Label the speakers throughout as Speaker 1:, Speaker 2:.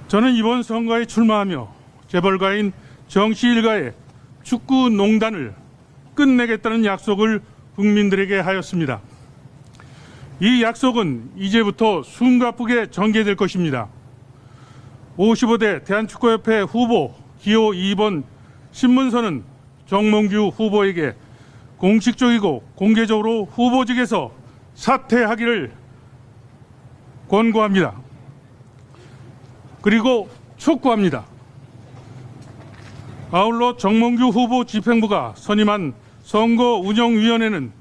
Speaker 1: 저는 이번 선거에 출마하며 재벌가인 정씨 일가의 축구 농단을 끝내겠다는 약속을 국민들에게 하였습니다. 이 약속은 이제부터 숨가쁘게 전개될 것입니다. 55대 대한축구협회 후보 기호 2번 신문서는 정몽규 후보에게 공식적이고 공개적으로 후보직에서 사퇴하기를 권고합니다. 그리고 촉구합니다. 아울러 정몽규 후보 집행부가 선임한 선거운영위원회는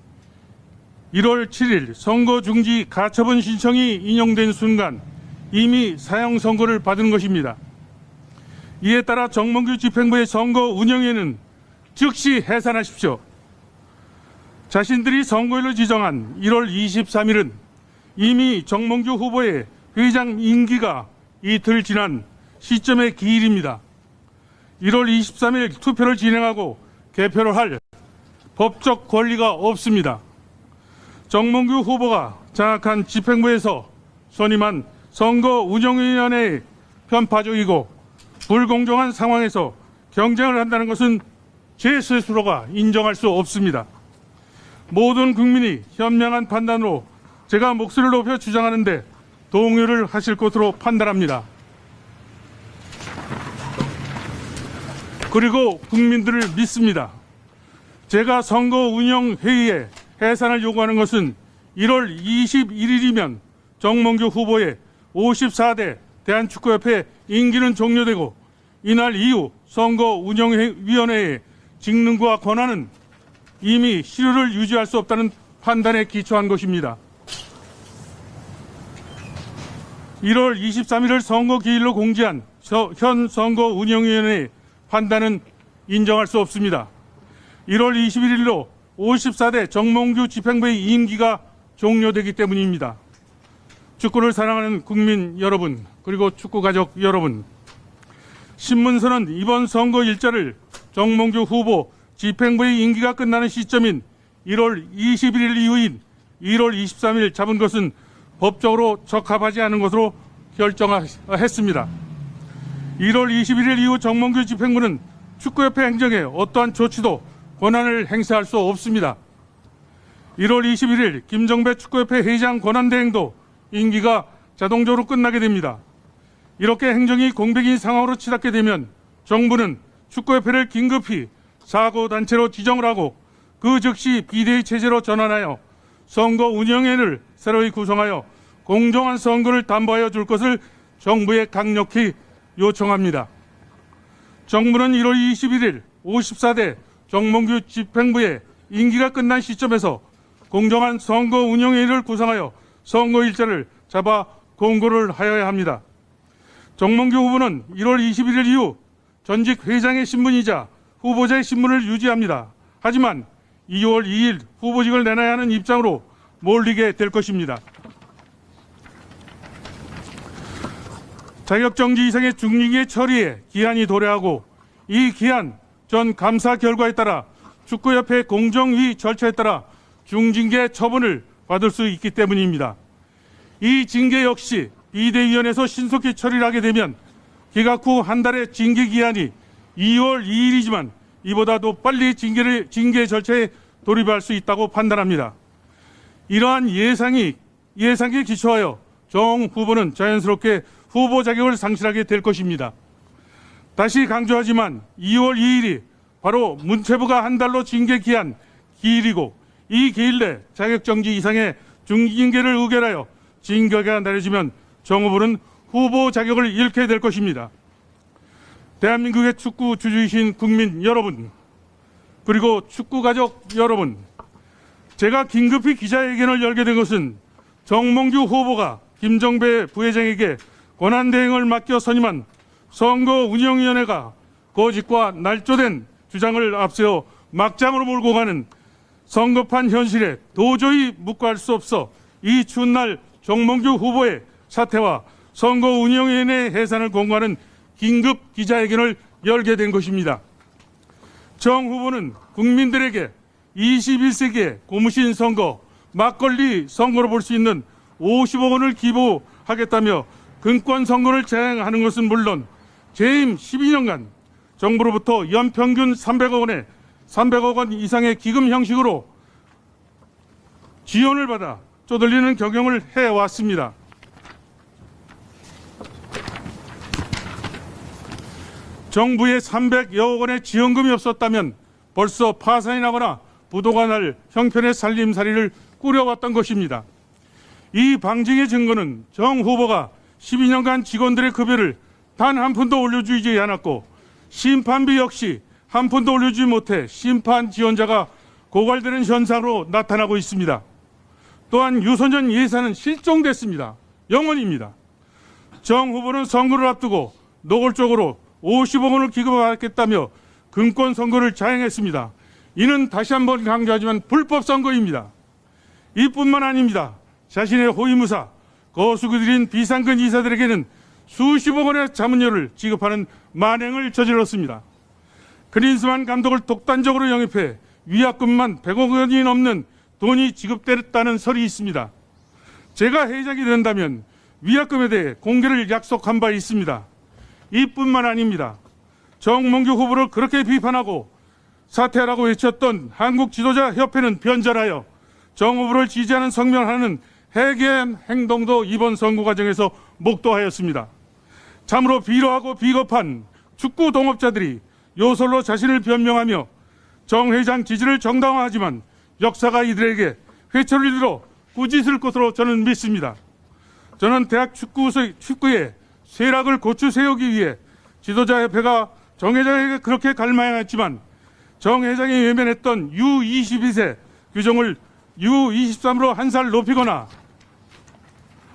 Speaker 1: 1월 7일 선거중지 가처분 신청이 인용된 순간 이미 사형 선고를 받은 것입니다. 이에 따라 정몽규 집행부의 선거운영위원회는 즉시 해산하십시오. 자신들이 선거일로 지정한 1월 23일은 이미 정몽규 후보의 회장 임기가 이틀 지난 시점의 기일입니다. 1월 23일 투표를 진행하고 개표를 할 법적 권리가 없습니다. 정몽규 후보가 장악한 집행부에서 선임한 선거운영위원회의 편파적이고 불공정한 상황에서 경쟁을 한다는 것은 제 스스로가 인정할 수 없습니다. 모든 국민이 현명한 판단으로 제가 목소리를 높여 주장하는데 동의를 하실 것으로 판단합니다. 그리고 국민들을 믿습니다. 제가 선거운영회의에 해산을 요구하는 것은 1월 21일이면 정몽규 후보의 54대 대한축구협회 임기는 종료되고 이날 이후 선거운영위원회의 직능과 권한은 이미 실효를 유지할 수 없다는 판단에 기초한 것입니다. 1월 23일을 선거기일로 공지한 현 선거운영위원회의 판단은 인정할 수 없습니다. 1월 21일로 54대 정몽규 집행부의 임기가 종료되기 때문입니다. 축구를 사랑하는 국민 여러분, 그리고 축구 가족 여러분, 신문서는 이번 선거 일자를 정몽규 후보 집행부의 임기가 끝나는 시점인 1월 21일 이후인 1월 23일 잡은 것은 법적으로 적합하지 않은 것으로 결정했습니다. 1월 21일 이후 정몽규 집행부는 축구협회 행정에 어떠한 조치도 권한을 행사할 수 없습니다. 1월 21일 김정배 축구협회 회장 권한대행도 임기가 자동적으로 끝나게 됩니다. 이렇게 행정이 공백인 상황으로 치닫게 되면 정부는 축구협회를 긴급히 사고단체로 지정을 하고 그 즉시 비대위 체제로 전환하여 선거운영위원회를 새로이 구성하여 공정한 선거를 담보하여 줄 것을 정부에 강력히 요청합니다. 정부는 1월 21일 54대 정몽규 집행부의 임기가 끝난 시점에서 공정한 선거운영위원회를 구성하여 선거일자를 잡아 공고를 하여야 합니다. 정몽규 후보는 1월 21일 이후 전직 회장의 신분이자 후보자의 신분을 유지합니다. 하지만 2월 2일 후보직을 내놔야 하는 입장으로 몰리게 될 것입니다. 자격정지 이상의 중징계 처리에 기한이 도래하고 이 기한 전 감사 결과에 따라 축구협회 공정위 절차에 따라 중징계 처분을 받을 수 있기 때문입니다. 이 징계 역시 비대위원회에서 신속히 처리를 하게 되면 기각 후 한 달의 징계 기한이 2월 2일이지만 이보다도 빨리 징계 절차에 돌입할 수 있다고 판단합니다. 이러한 예상에 기초하여 정 후보는 자연스럽게 후보 자격을 상실하게 될 것입니다. 다시 강조하지만 2월 2일이 바로 문체부가 한 달로 징계 기한 기일이고 이 기일 내 자격정지 이상의 중징계를 의결하여 징계가 내려지면 정 후보는 후보 자격을 잃게 될 것입니다. 대한민국의 축구 주주이신 국민 여러분, 그리고 축구 가족 여러분, 제가 긴급히 기자회견을 열게 된 것은 정몽규 후보가 김정배 부회장에게 권한대행을 맡겨 선임한 선거운영위원회가 거짓과 날조된 주장을 앞세워 막장으로 몰고 가는 선거판 현실에 도저히 묵과할 수 없어 이 추운 날 정몽규 후보의 사퇴와 선거운영위원회 해산을 공고하는 긴급 기자회견을 열게 된 것입니다. 정 후보는 국민들에게 21세기의 고무신 선거, 막걸리 선거로 볼 수 있는 50억 원을 기부하겠다며 근권 선거를 자행하는 것은 물론 재임 12년간 정부로부터 연평균 300억 원 이상의 기금 형식으로 지원을 받아 쪼들리는 경영을 해왔습니다. 정부의 300여억 원의 지원금이 없었다면 벌써 파산이 나거나 부도가 날 형편의 살림살이를 꾸려왔던 것입니다. 이 방증의 증거는 정 후보가 12년간 직원들의 급여를 단 한 푼도 올려주지 않았고 심판비 역시 한 푼도 올려주지 못해 심판 지원자가 고갈되는 현상으로 나타나고 있습니다. 또한 유소년 예산은 실종됐습니다. 영원입니다. 정 후보는 선거를 앞두고 노골적으로 50억 원을 기금하겠다며 근권 선거를 자행했습니다. 이는 다시 한번 강조하지만 불법 선거입니다. 이뿐만 아닙니다. 자신의 호위무사, 거수구들인 비상근 이사들에게는 수십억 원의 자문료를 지급하는 만행을 저질렀습니다. 클린스만 감독을 독단적으로 영입해 위약금만 100억 원이 넘는 돈이 지급됐다는 설이 있습니다. 제가 회장이 된다면 위약금에 대해 공개를 약속한 바 있습니다. 이뿐만 아닙니다. 정몽규 후보를 그렇게 비판하고 사퇴하라고 외쳤던 한국지도자협회는 변절하여 정 후보를 지지하는 성명하는 해괴한 행동도 이번 선거 과정에서 목도하였습니다. 참으로 비로하고 비겁한 축구 동업자들이 요설로 자신을 변명하며 정 회장 지지를 정당화하지만 역사가 이들에게 회초리를 들어 꾸짖을 것으로 저는 믿습니다. 저는 대학 축구의 쇠락을 고쳐 세우기 위해 지도자협회가 정 회장에게 그렇게 갈망했지만 정 회장이 외면했던 U22세 규정을 U23으로 한 살 높이거나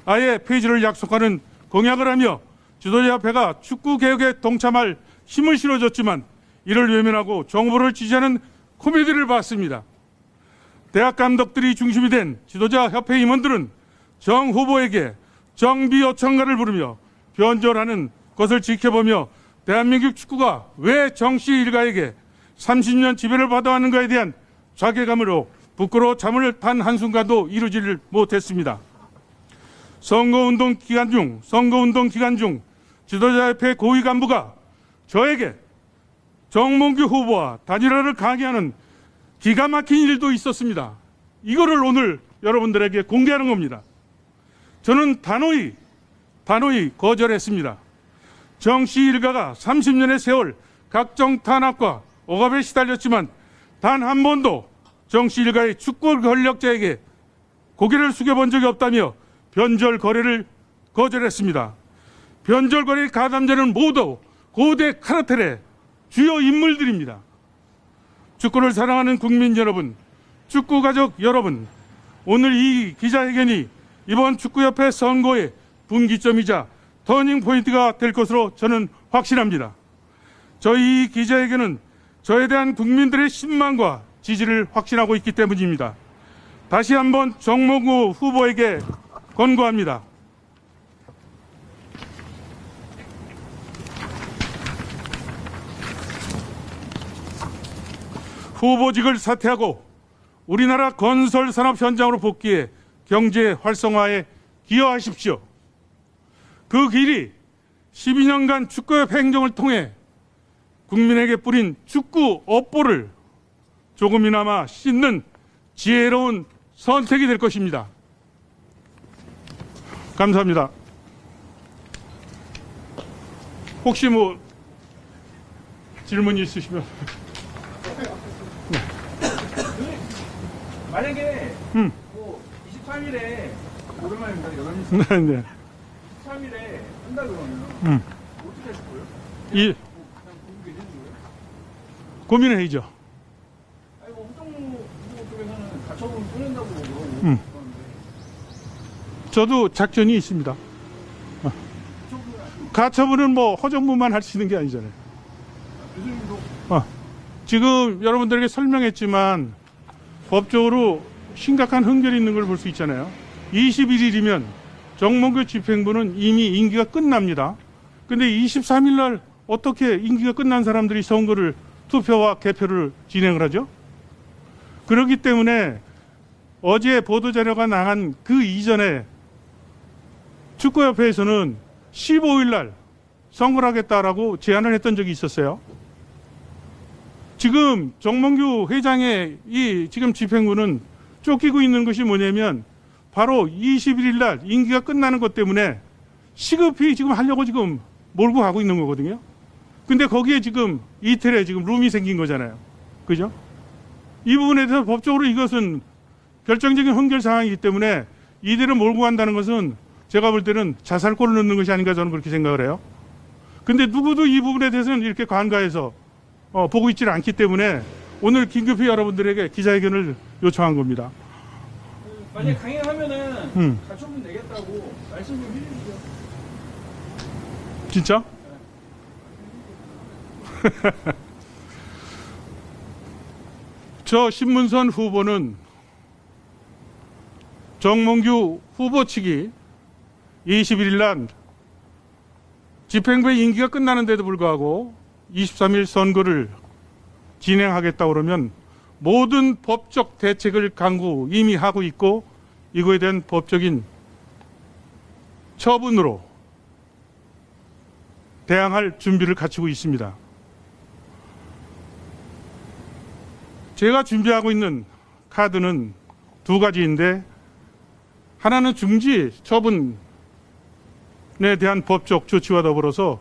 Speaker 1: 아예 폐지를 약속하는 공약을 하며 지도자협회가 축구개혁에 동참할 힘을 실어줬지만 이를 외면하고 정 후보를 지지하는 코미디를 봤습니다. 대학 감독들이 중심이 된 지도자협회 임원들은 정 후보에게 정비 요청가를 부르며 변절하는 것을 지켜보며 대한민국 축구가 왜 정씨 일가에게 30년 지배를 받아왔는가에 대한 자괴감으로 부끄러워 잠을 단 한순간도 이루지를 못했습니다. 선거운동 기간 중 지도자협회 고위 간부가 저에게 정몽규 후보와 단일화를 강요하는 기가 막힌 일도 있었습니다. 이거를 오늘 여러분들에게 공개하는 겁니다. 저는 단호히 거절했습니다. 정씨 일가가 30년의 세월 각종 탄압과 억압에 시달렸지만 단 한 번도 정씨 일가의 축구 권력자에게 고개를 숙여본 적이 없다며 변절 거래를 거절했습니다. 변절 거래 가담자는 모두 고대 카르텔의 주요 인물들입니다. 축구를 사랑하는 국민 여러분, 축구 가족 여러분, 오늘 이 기자회견이 이번 축구협회 선거의 분기점이자 터닝 포인트가 될 것으로 저는 확신합니다. 저희 기자회견은 저에 대한 국민들의 신망과 지지를 확신하고 있기 때문입니다. 다시 한번 정몽규 후보에게 권고합니다. 후보직을 사퇴하고 우리나라 건설 산업 현장으로 복귀해 경제 활성화에 기여하십시오. 그 길이 12년간 축구협회 행정을 통해 국민에게 뿌린 축구 업보를 조금이나마 씻는 지혜로운 선택이 될 것입니다. 감사합니다. 혹시 뭐 질문이 있으시면.
Speaker 2: 만약에 뭐 23일에 오랜만입니다. 여러분.
Speaker 1: 네.
Speaker 2: 23일에 한다 그러면 어떻게 하실 거예요? 그냥 보고 계시는 거예요?
Speaker 1: 고민해야죠.
Speaker 2: 아니 뭐 홍정무 후보 쪽에서는 가처분 끊는다고 그러고
Speaker 1: 저도 작전이 있습니다. 가처분은 뭐 허정무만 할 수 있는 게 아니잖아요.
Speaker 2: 교수님도
Speaker 1: 지금 여러분들에게 설명했지만 법적으로 심각한 흥결이 있는 걸 볼 수 있잖아요. 21일이면 정몽규 집행부는 이미 임기가 끝납니다. 근데 23일 날 어떻게 임기가 끝난 사람들이 선거를 투표와 개표를 진행을 하죠? 그렇기 때문에 어제 보도자료가 나간 그 이전에 축구협회에서는 15일 날 선거를 하겠다라고 제안을 했던 적이 있었어요. 지금 정몽규 회장의 이 지금 집행부는 쫓기고 있는 것이 뭐냐면 바로 21일 날 임기가 끝나는 것 때문에 시급히 지금 하려고 지금 몰고 가고 있는 거거든요. 근데 거기에 지금 이틀에 지금 룸이 생긴 거잖아요. 그죠? 이 부분에 대해서 법적으로 이것은 결정적인 헌결 상황이기 때문에 이대로 몰고 간다는 것은 제가 볼 때는 자살골을 넣는 것이 아닌가 저는 그렇게 생각을 해요. 근데 누구도 이 부분에 대해서는 이렇게 관가해서 보고 있지는 않기 때문에 오늘 긴급히 여러분들에게 기자회견을 요청한 겁니다.
Speaker 2: 만약 강행하면은 가처분 내겠다고 말씀 좀 해주시죠.
Speaker 1: 진짜? 저 신문선 후보는 정몽규 후보 측이 21일 날 집행부의 임기가 끝나는데도 불구하고 23일 선거를 진행하겠다고 그러면 모든 법적 대책을 강구 이미 하고 있고 이거에 대한 법적인 처분으로 대항할 준비를 갖추고 있습니다. 제가 준비하고 있는 카드는 두 가지인데 하나는 중지 처분에 대한 법적 조치와 더불어서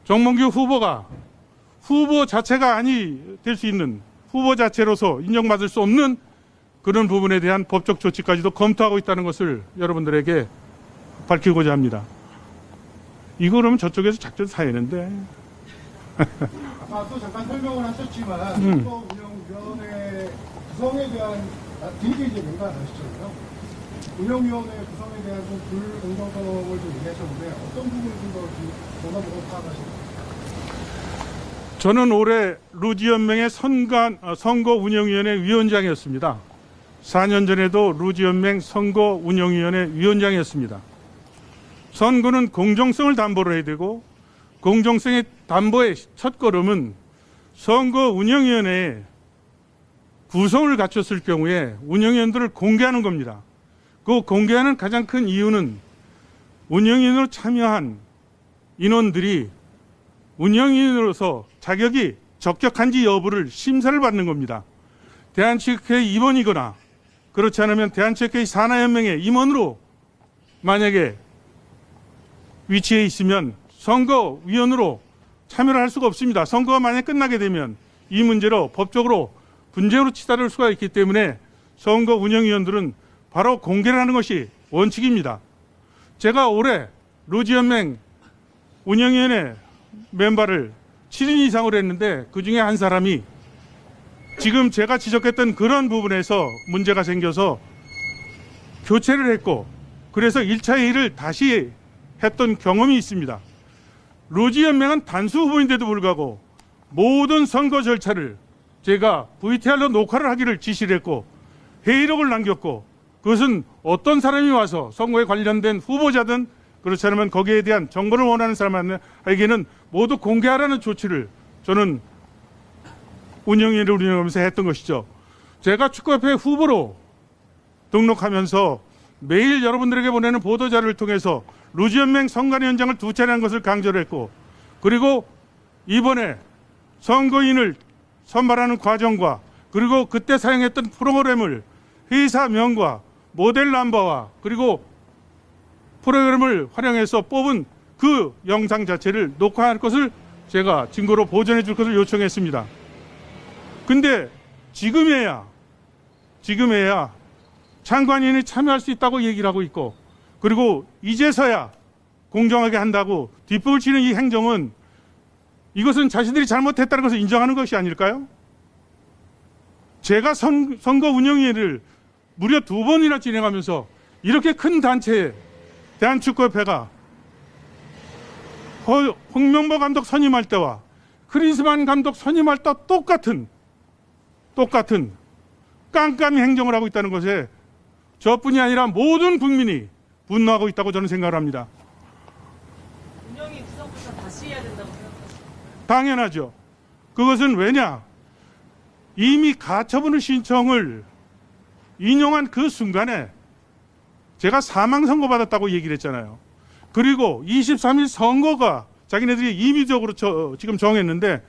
Speaker 1: 정몽규 후보가 후보 자체가 아니 될 수 있는 후보 자체로서 인정받을 수 없는 그런 부분에 대한 법적 조치까지도 검토하고 있다는 것을 여러분들에게 밝히고자 합니다. 이거 그러면 저쪽에서 작전 사야는데.
Speaker 3: 아까도 잠깐 설명을 하셨지만 선거운영위원회 구성에 대한 되게 이제 명단 아시잖아요. 운영위원회 구성에 대한 좀 불공정성을 좀 얘기하셨는데 어떤 부분이 좀더 전화보고 파악하시나요?
Speaker 1: 저는 올해 루지연맹의 선거운영위원회 위원장이었습니다. 4년 전에도 루지연맹 선거운영위원회 위원장이었습니다. 선거는 공정성을 담보로 해야 되고 공정성의 담보의 첫걸음은 선거운영위원회의 구성을 갖췄을 경우에 운영위원들을 공개하는 겁니다. 그 공개하는 가장 큰 이유는 운영위원으로 참여한 인원들이 운영위원으로서 자격이 적격한지 여부를 심사를 받는 겁니다. 대한체육회 임원이거나 그렇지 않으면 대한체육회 산하연맹의 임원으로 만약에 위치해 있으면 선거위원으로 참여를 할 수가 없습니다. 선거가 만약 끝나게 되면 이 문제로 법적으로 분쟁으로 치달을 수가 있기 때문에 선거운영위원들은 바로 공개를 하는 것이 원칙입니다. 제가 올해 루지연맹 운영위원회 멤버를 7인 이상으로 했는데 그중에 한 사람이 지금 제가 지적했던 그런 부분에서 문제가 생겨서 교체를 했고 그래서 1차 회의를 다시 했던 경험이 있습니다. 루지연맹은 단수 후보인데도 불구하고 모든 선거 절차를 제가 VTR로 녹화를 하기를 지시를 했고 회의록을 남겼고 그것은 어떤 사람이 와서 선거에 관련된 후보자든 그렇지 않으면 거기에 대한 정보를 원하는 사람에게는 모두 공개하라는 조치를 저는 운영위를 운영하면서 했던 것이죠. 제가 축구협회 후보로 등록하면서 매일 여러분들에게 보내는 보도자료를 통해서 루지연맹 선관위원장을 2차례 한 것을 강조를 했고 그리고 이번에 선거인을 선발하는 과정과 그리고 그때 사용했던 프로그램을 회사명과 모델 넘버와 그리고 프로그램을 활용해서 뽑은 그 영상 자체를 녹화할 것을 제가 증거로 보존해 줄 것을 요청했습니다. 근데 지금에야 참관인이 참여할 수 있다고 얘기를 하고 있고 그리고 이제서야 공정하게 한다고 뒷북을 치는 이 행정은 이것은 자신들이 잘못했다는 것을 인정하는 것이 아닐까요? 제가 선거 운영위를 무려 2번이나 진행하면서 이렇게 큰 단체에 대한축구협회가 홍명보 감독 선임할 때와 크리스만 감독 선임할 때와 똑같은 깜깜이 행정을 하고 있다는 것에 저뿐이 아니라 모든 국민이 분노하고 있다고 저는 생각을 합니다.
Speaker 4: 운영위 구성부터 다시 해야 된다고 생각하십니까?
Speaker 1: 당연하죠. 그것은 왜냐? 이미 가처분의 신청을 인용한 그 순간에 제가 사망 선고받았다고 얘기를 했잖아요. 그리고 23일 선거가 자기네들이 임의적으로 지금 정했는데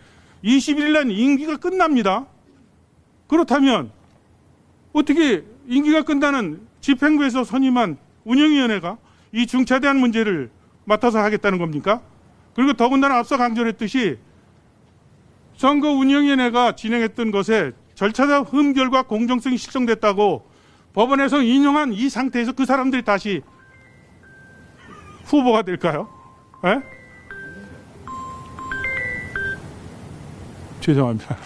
Speaker 1: 21일 날 임기가 끝납니다. 그렇다면 어떻게 임기가 끝나는 집행부에서 선임한 운영위원회가 이 중차대한 문제를 맡아서 하겠다는 겁니까? 그리고 더군다나 앞서 강조했듯이 선거 운영위원회가 진행했던 것에 절차적 흠결과 공정성이 실정됐다고 법원에서 인용한 이 상태에서 그 사람들이 다시 후보가 될까요? 에? 죄송합니다.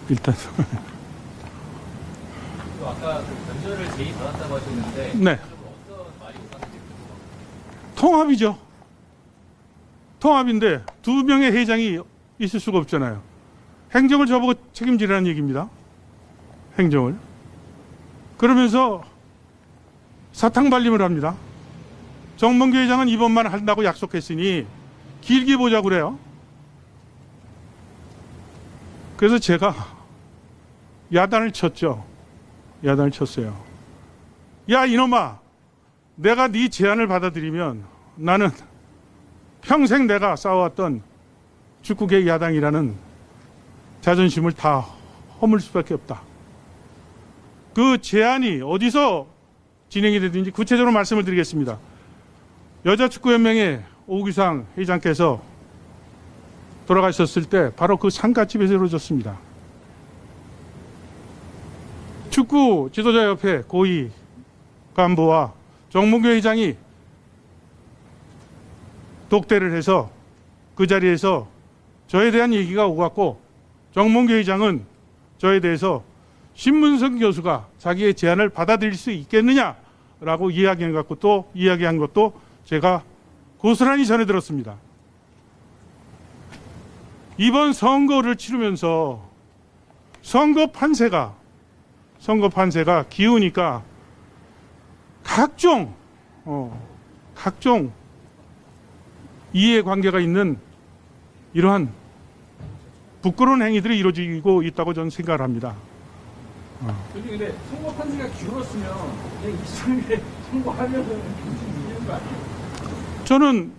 Speaker 1: 일단
Speaker 5: 또 아까 그 견제를 제의받았다고 하셨는데
Speaker 1: 네.
Speaker 5: 어떤 말이 오갔는지
Speaker 1: 통합이죠. 통합인데 두 명의 회장이 있을 수가 없잖아요. 행정을 저보고 책임지라는 얘기입니다. 행정을. 그러면서 사탕 발림을 합니다. 정몽규 회장은 이번만 한다고 약속했으니 길게 보자고 그래요. 그래서 제가 야단을 쳤죠. 야단을 쳤어요. 야 이놈아, 내가 네 제안을 받아들이면 나는 평생 내가 쌓아왔던 축구계 야당이라는 자존심을 다 허물 수밖에 없다. 그 제안이 어디서 진행이 되든지 구체적으로 말씀을 드리겠습니다. 여자축구연맹의 오규상 회장께서 돌아가셨을 때 바로 그 상가집에서 이루어졌습니다. 축구 지도자협회 고위 간부와 정몽규 회장이 독대를 해서 그 자리에서 저에 대한 얘기가 오갔고 정몽규 회장은 저에 대해서 신문석 교수가 자기의 제안을 받아들일 수 있겠느냐라고 이야기한 것도 제가 고스란히 전해 들었습니다. 이번 선거를 치르면서 선거 판세가 기우니까 각종 이해관계가 있는 이러한 부끄러운 행위들이 이루어지고 있다고 저는 생각을 합니다.
Speaker 2: 근데 선거 판세가 기울었으면 그냥 23일에 선거하면은 이기는 거 아니에요?
Speaker 1: 저는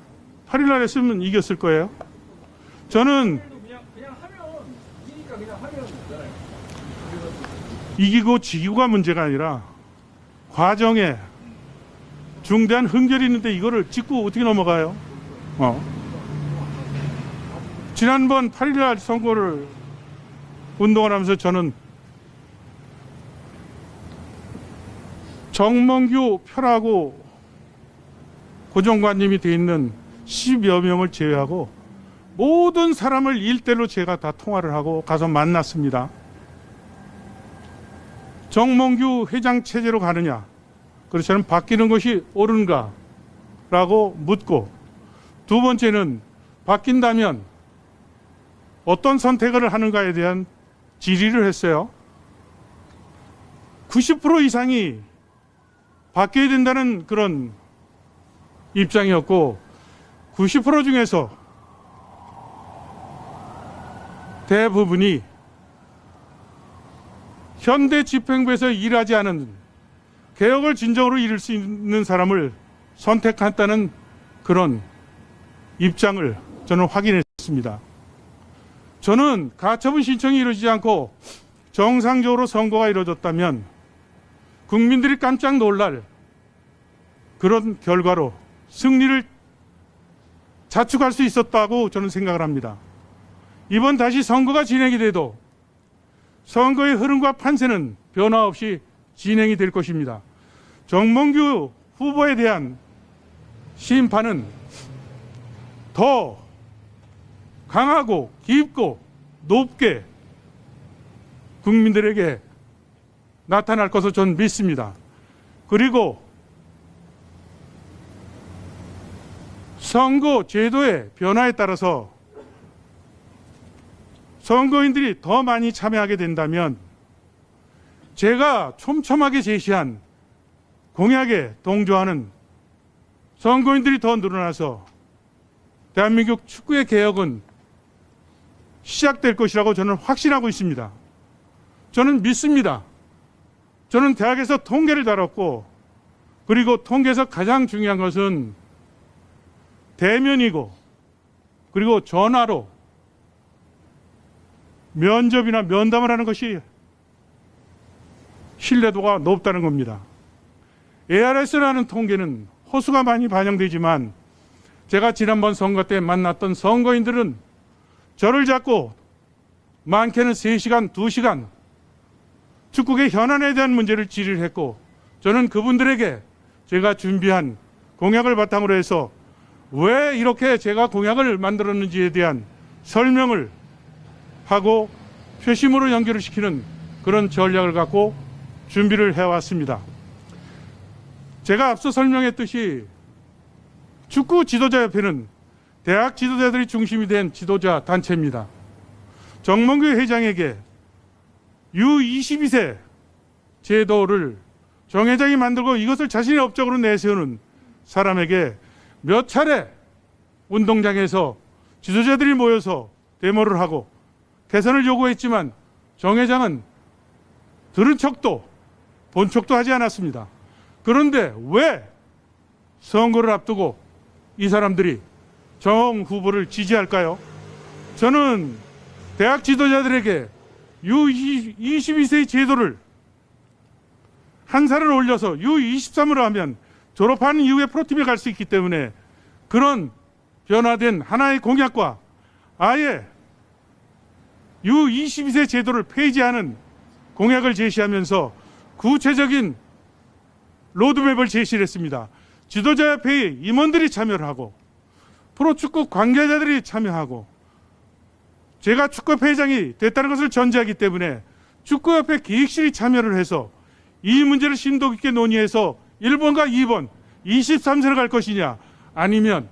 Speaker 1: 8일날 했으면 이겼을 거예요. 저는
Speaker 2: 그냥 하면 이기니까 그냥 하면 되잖아요.
Speaker 1: 이기고 지기고가 문제가 아니라 과정에 중대한 흠결이 있는데 이거를 짚고 어떻게 넘어가요? 지난번 8일날 선거를 운동을 하면서 저는 정몽규 편하고 고정관념이 돼 있는 10여 명을 제외하고 모든 사람을 일대로 제가 다 통화를 하고 가서 만났습니다. 정몽규 회장 체제로 가느냐, 그래서 저는 바뀌는 것이 옳은가 라고 묻고, 두 번째는 바뀐다면 어떤 선택을 하는가에 대한 질의를 했어요. 90% 이상이 바뀌어야 된다는 그런 입장이었고, 90% 중에서 대부분이 현대 집행부에서 일하지 않은 개혁을 진정으로 이룰 수 있는 사람을 선택했다는 그런 입장을 저는 확인했습니다. 저는 가처분 신청이 이루어지지 않고 정상적으로 선거가 이루어졌다면 국민들이 깜짝 놀랄 그런 결과로 승리를 자축할 수 있었다고 저는 생각을 합니다. 이번 다시 선거가 진행이 돼도 선거의 흐름과 판세는 변화 없이 진행이 될 것입니다. 정몽규 후보에 대한 심판은 더 강하고 깊고 높게 국민들에게 나타날 것을 저는 믿습니다. 그리고 선거 제도의 변화에 따라서 선거인들이 더 많이 참여하게 된다면 제가 촘촘하게 제시한 공약에 동조하는 선거인들이 더 늘어나서 대한민국 축구의 개혁은 시작될 것이라고 저는 확신하고 있습니다. 저는 믿습니다. 저는 대학에서 통계를 다뤘고, 그리고 통계에서 가장 중요한 것은 대면이고, 그리고 전화로 면접이나 면담을 하는 것이 신뢰도가 높다는 겁니다. ARS라는 통계는 호수가 많이 반영되지만, 제가 지난번 선거 때 만났던 선거인들은 저를 잡고 많게는 3시간, 2시간 축구계 현안에 대한 문제를 질의를 했고, 저는 그분들에게 제가 준비한 공약을 바탕으로 해서 왜 이렇게 제가 공약을 만들었는지에 대한 설명을 하고 표심으로 연결을 시키는 그런 전략을 갖고 준비를 해왔습니다. 제가 앞서 설명했듯이 축구 지도자협회는 대학 지도자들이 중심이 된 지도자 단체입니다. 정몽규 회장에게 U22세 제도를 정 회장이 만들고 이것을 자신의 업적으로 내세우는 사람에게 몇 차례 운동장에서 지도자들이 모여서 데모를 하고 개선을 요구했지만 정 회장은 들은 척도 본 척도 하지 않았습니다. 그런데 왜 선거를 앞두고 이 사람들이 정 후보를 지지할까요? 저는 대학 지도자들에게 U22세 제도를 한 살을 올려서 U23으로 하면 졸업한 이후에 프로팀에 갈 수 있기 때문에 그런 변화된 하나의 공약과 아예 U22세 제도를 폐지하는 공약을 제시하면서 구체적인 로드맵을 제시를 했습니다. 지도자협회의 임원들이 참여를 하고 프로축구 관계자들이 참여하고 제가 축구협회 회장이 됐다는 것을 전제하기 때문에 축구협회 기획실이 참여를 해서 이 문제를 심도 깊게 논의해서 1번과 2번 23세로 갈 것이냐 아니면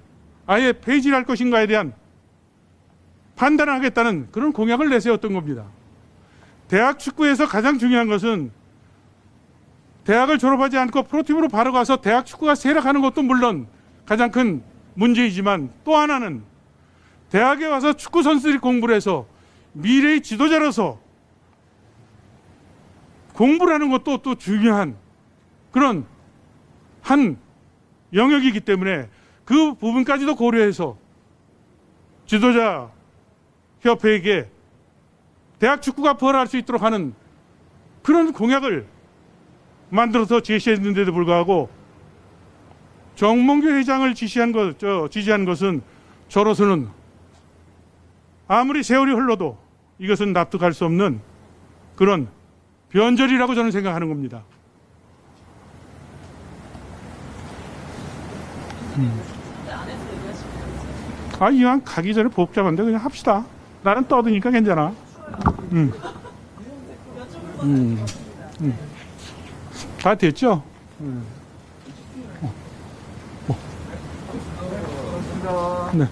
Speaker 1: 아예 폐지를 할 것인가에 대한 판단을 하겠다는 그런 공약을 내세웠던 겁니다. 대학 축구에서 가장 중요한 것은 대학을 졸업하지 않고 프로팀으로 바로 가서 대학 축구가 세락하는 것도 물론 가장 큰 문제이지만 또 하나는 대학에 와서 축구 선수들이 공부를 해서 미래의 지도자로서 공부를 하는 것도 또 중요한 그런 한 영역이기 때문에 그 부분까지도 고려해서 지도자 협회에게 대학 축구가 부활할 수 있도록 하는 그런 공약을 만들어서 제시했는데도 불구하고 정몽규 회장을 지지한 것은 저로서는 아무리 세월이 흘러도 이것은 납득할 수 없는 그런 변절이라고 저는 생각하는 겁니다. 이왕 가기 전에 복잡한데 그냥 합시다. 나는 떠드니까 괜찮아. 다 됐죠? 네.